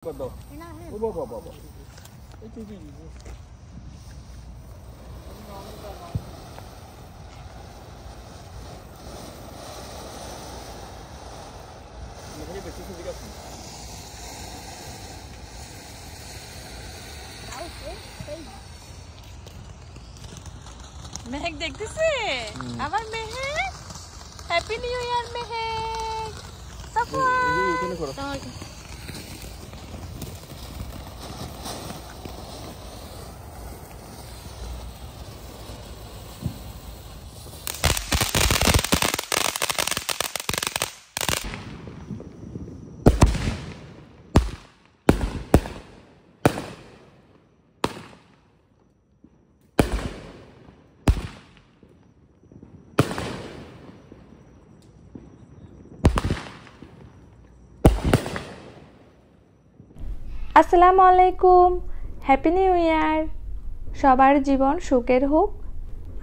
Betul. Bawa. Itu. Ini betul juga. Mehak দেখতেছে আমার Mehak happy new year Mehak Safwan আসসালামু আলাইকুম, হ্যাপি নিউ ইয়ার। সবার জীবন সুখের হোক,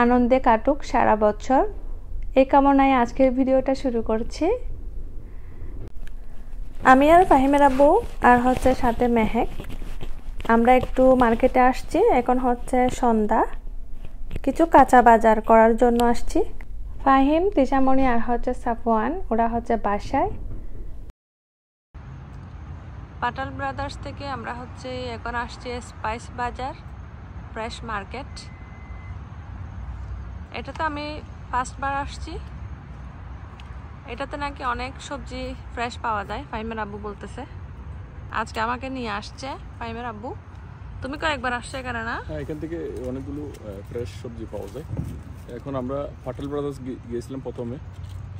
আনন্দে কাটুক সারা বছর, এই কামনায় আজকের ভিডিওটা শুরু করছি। আমি আর ফাহিমের আব্বু আর হচ্ছে সাথে মেহেক, আমরা একটু মার্কেটে আসছি। এখন হচ্ছে সন্ধ্যা, কিছু কাঁচা বাজার করার জন্য আসছি। ফাহিম, তিশামণি আর হচ্ছে সাফওয়ান, ওরা হচ্ছে বাসায়। পাটাল ব্রাদার্স থেকে আমরা হচ্ছে এখন আসছি স্পাইস বাজার ফ্রেশ মার্কেট। এটাতে আমি ফার্স্টবার আসছি। এটাতে নাকি অনেক সবজি ফ্রেশ পাওয়া যায়, ফাহিমের আব্বু বলতেছে। আজকে আমাকে নিয়ে আসছে ফাহিমের আব্বু। তুমি কয়েকবার আসছো এখানে না? হ্যাঁ, এখান থেকে অনেকগুলো ফ্রেশ সবজি পাওয়া যায়। এখন আমরা পাটাল ব্রাদার্স গিয়েছিলাম প্রথমে,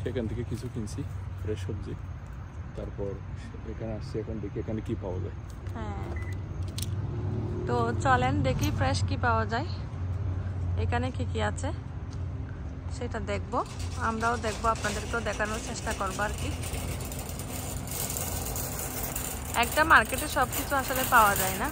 সেখান থেকে কিছু কিনছি ফ্রেশ সবজি। তারপর এখানে আসছি, এখন দেখি এখানে কি পাওয়া যায়। হ্যাঁ, তো চলেন দেখি ফ্রেশ কি পাওয়া যায়, এখানে কি কি আছে সেটা দেখবো। আমরাও দেখবো, আপনাদেরকেও দেখানোর চেষ্টা করবো আর কি। একটা মার্কেটে সবকিছু আসলে পাওয়া যায় না।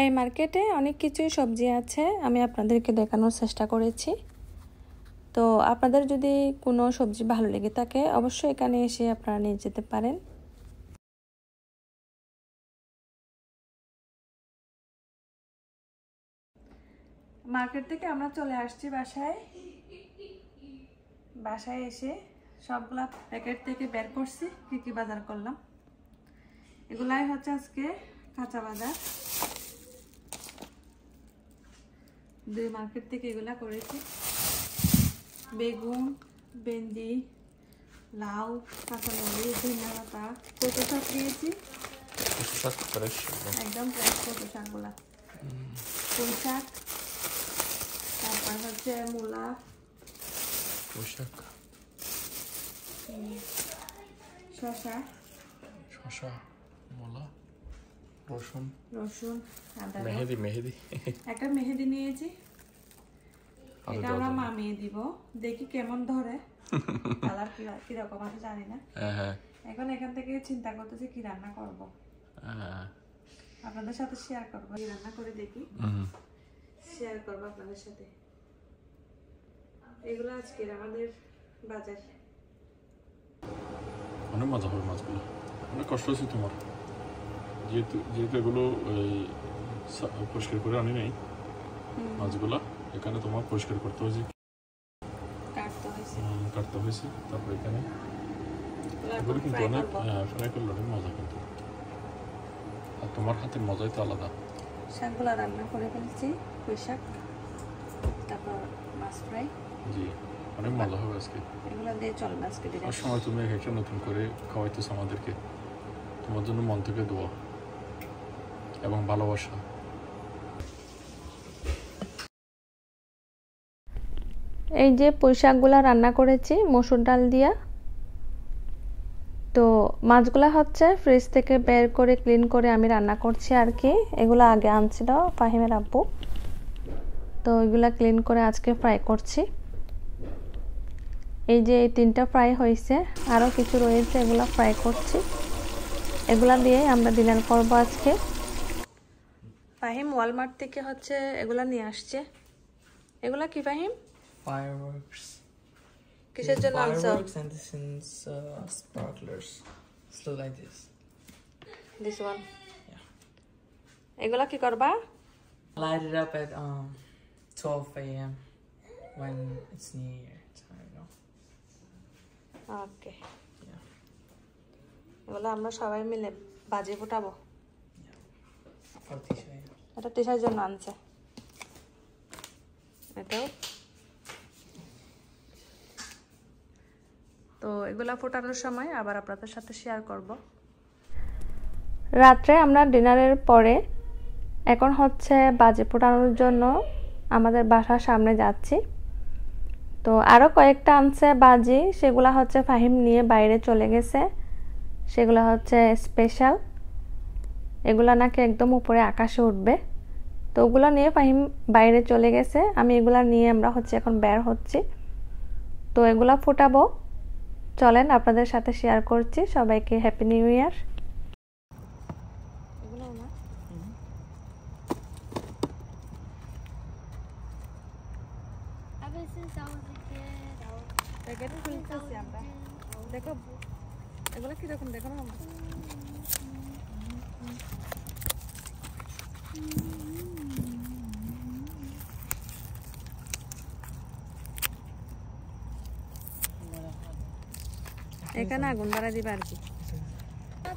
এই মার্কেটে অনেক কিছুই সবজি আছে, আমি আপনাদেরকে দেখানোর চেষ্টা করেছি। তো আপনাদের যদি কোনো সবজি ভালো লেগে থাকে অবশ্যই এখানে এসে আপনারা নিয়ে যেতে পারেন। মার্কেট থেকে আমরা চলে আসছি বাসায়। বাসায় এসে সবগুলা প্যাকেট থেকে বের করছি, কি কি বাজার করলাম। এগুলাই হচ্ছে আজকে কাঁচা বাজার। দুই মার্কেট থেকে এগুলা করেছি। বেগুন, ভেন্ডি, লাউ, কাঁচামরিচ, ধনিয়া পাতা, কচু শাক দিয়েছি। একদম ফ্রেশ কচু শাকগুলা। পুঁই শাক, তারপর হচ্ছে মূলা, শসা, মূলা, রসুন, আদা, মেহেদি একটা মেহেদি নিয়েছি। এটা আমরা মামিয়ে দিব, দেখি কেমন ধরে, কালার কিরকম আছে জানি না। এখন এখান থেকে চিন্তা করতেছি কি রান্না করব, আপনাদের সাথে শেয়ার করবো। কি রান্না করে দেখি, শেয়ার করবো আপনাদের সাথে। এগুলো আজকের আমাদের বাজার। অনেক মজা হবে মাছগুলো। অনেক কষ্ট হচ্ছে তোমার, যেহেতু এগুলো পরিষ্কার করে আনি নাই মাছগুলা, এখানে তোমার পরিষ্কার করতে হয়েছে, কাটতে হয়েছে। তারপর এখানে এগুলো কিন্তু অনেক ফ্রাই করলে অনেক মজা, কিন্তু আর তোমার হাতের মজাই তো আলাদা। শাকগুলো রান্না করে ফেলছি, পুঁই শাক, তারপর মাছ ফ্রাই। জি, অনেক মজা হবে আজকে। এগুলো দিয়ে চলবে আজকে। আর সময় তুমি একটা নতুন করে খাওয়াইতেছো আমাদেরকে, তোমার জন্য মন থেকে দোয়া এবং ভালোবাসা। এই যে পুঁই শাকগুলা রান্না করেছি মসুর ডাল দিয়া। তো মাছগুলা হচ্ছে ফ্রিজ থেকে বের করে ক্লিন করে আমি রান্না করছি আর কি। এগুলো আগে আনছিল ফাহিমের আব্বু, তো এগুলা ক্লিন করে আজকে ফ্রাই করছি। এই যে এই 3টা ফ্রাই হয়েছে, আরও কিছু রয়েছে, এগুলা ফ্রাই করছি। এগুলা দিয়ে আমরা ডিনার করব আজকে। ফাহিম ওয়ালমার্ট থেকে হচ্ছে এগুলা নিয়ে আসছে। এগুলা কি ফাহিম? Fireworks. কিসের জন্য আনছো? Fireworks, and this is sparklers. Slow like this. This one. Yeah. এগুলা কি করবা? Light it up at 12 a.m. when it's New Year time, you know. Okay, Yeah. এগুলো আমরা সবাই মিলে বাজি ফুটাবো। For Tisha. এটা টিশার জন্য আনছে। এটাও তো এগুলা ফোটানোর সময় আবার আপনাদের সাথে শেয়ার করব। রাত্রে আমরা ডিনারের পরে এখন হচ্ছে বাজি ফোটানোর জন্য আমাদের বাসার সামনে যাচ্ছি। তো আরও কয়েকটা আনছে বাজি, সেগুলা হচ্ছে ফাহিম নিয়ে বাইরে চলে গেছে। সেগুলা হচ্ছে স্পেশাল, এগুলা নাকি একদম উপরে আকাশে উঠবে। তো ওগুলো নিয়ে ফাহিম বাইরে চলে গেছে, আমি এগুলা নিয়ে আমরা হচ্ছে এখন বের হচ্ছি। তো এগুলা ফোটাবো, চলেন আপনাদের সাথে শেয়ার করছি। সবাইকে happy new year. Ever since I was a kid, দেখো এগুলো কিরকম, দেখো না এখানে আগুন ধরা দিবে আর কি।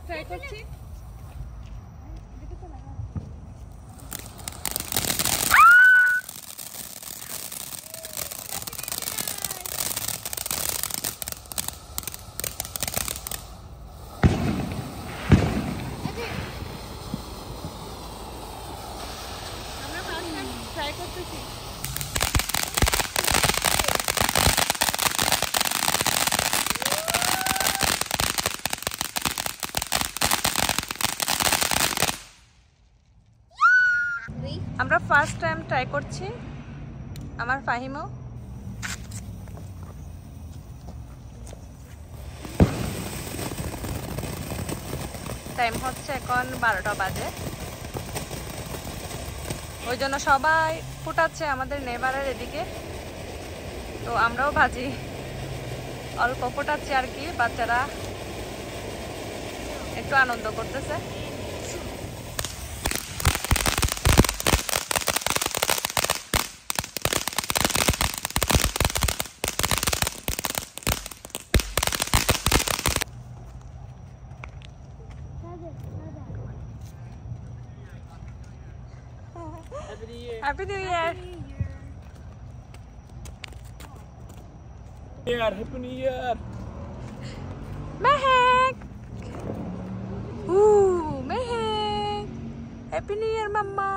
ট্রাই করছি। আমরা ফার্স্ট টাইম ট্রাই করতেছি। আমরা ফার্স্ট টাইম ট্রাই করছি, আমার ফাহিমও। টাইম হচ্ছে এখন 12টা বাজে, ওই জন্য সবাই ফুটাচ্ছে আমাদের নেবারের এদিকে। তো আমরাও ভাজি অল্প ফুটাচ্ছি আর কি, বাচ্চারা একটু আনন্দ করতেছে। Happy New Year! Happy New Year! Mehek! Ooh, Mehek! Happy New Year, Mama!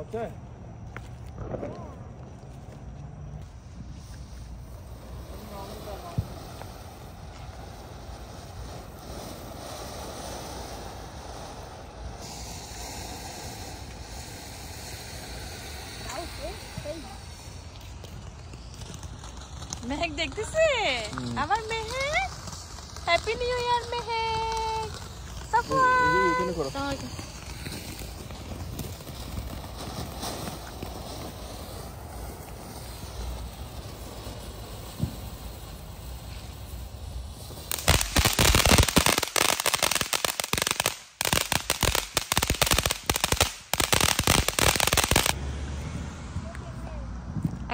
Okay. Mehak দেখতেছে আমার Mehak. Happy new year Mehak. এখানে করো।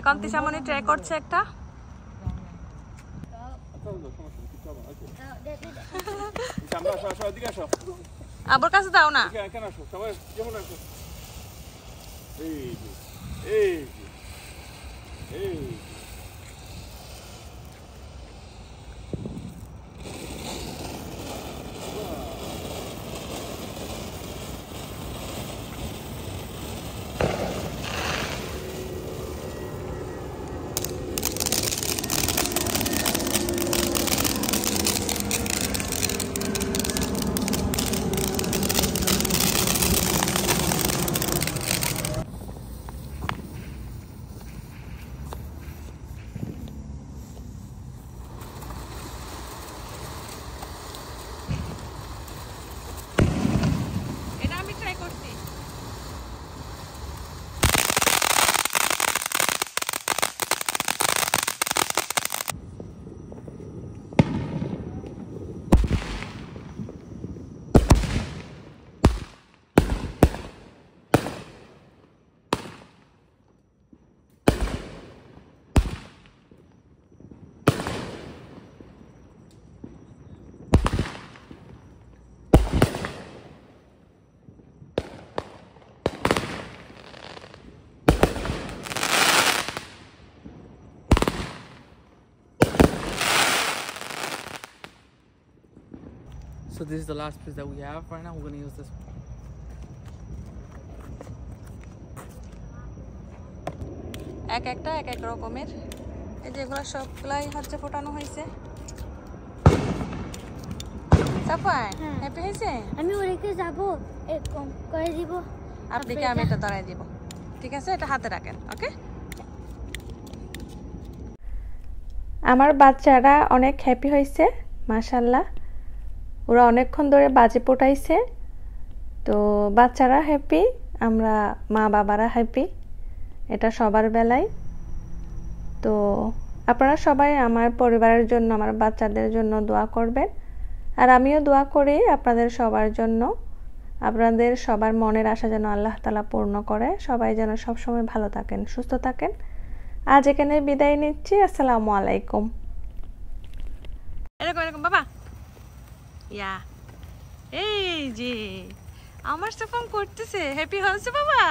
এখন তিশামণি ট্রাই করছে একটা। আবার কাছে দাও না। এটা আমি ট্রাই করছি। So this is the last piece that we have right now. We're gonna use this. এক একটা এক এক রকমের। এই যে এগুলো সবগুলাই হচ্ছে ফোটানো হয়েছে। সাফান হ্যাপি হয়েছে? আমি ওদিকে যাব, করে দিব। আপনাকে আমি এটা ধরাই দিব, ঠিক আছে? এটা হাতে রাখেন, ওকে? আমার বাচ্চারা অনেক হ্যাপি হয়েছে মাশাআল্লাহ। ওরা অনেকক্ষণ ধরে বাজি পোটাইছে, তো বাচ্চারা হ্যাপি, আমরা মা বাবারা হ্যাপি, এটা সবার বেলায়। তো আপনারা সবাই আমার পরিবারের জন্য, আমার বাচ্চাদের জন্য দোয়া করবেন, আর আমিও দোয়া করি আপনাদের সবার জন্য। আপনাদের সবার মনের আশা যেন আল্লাহ তাআলা পূর্ণ করে, সবাই যেন সবসময় ভালো থাকেন, সুস্থ থাকেন। আজ এখানে বিদায় নিচ্ছি। আসসালামু আলাইকুম। এরকম এরকম বাবা, ইয়া এই যে আমার সাফান করতেছে, হ্যাপি হয়েছে বাবা?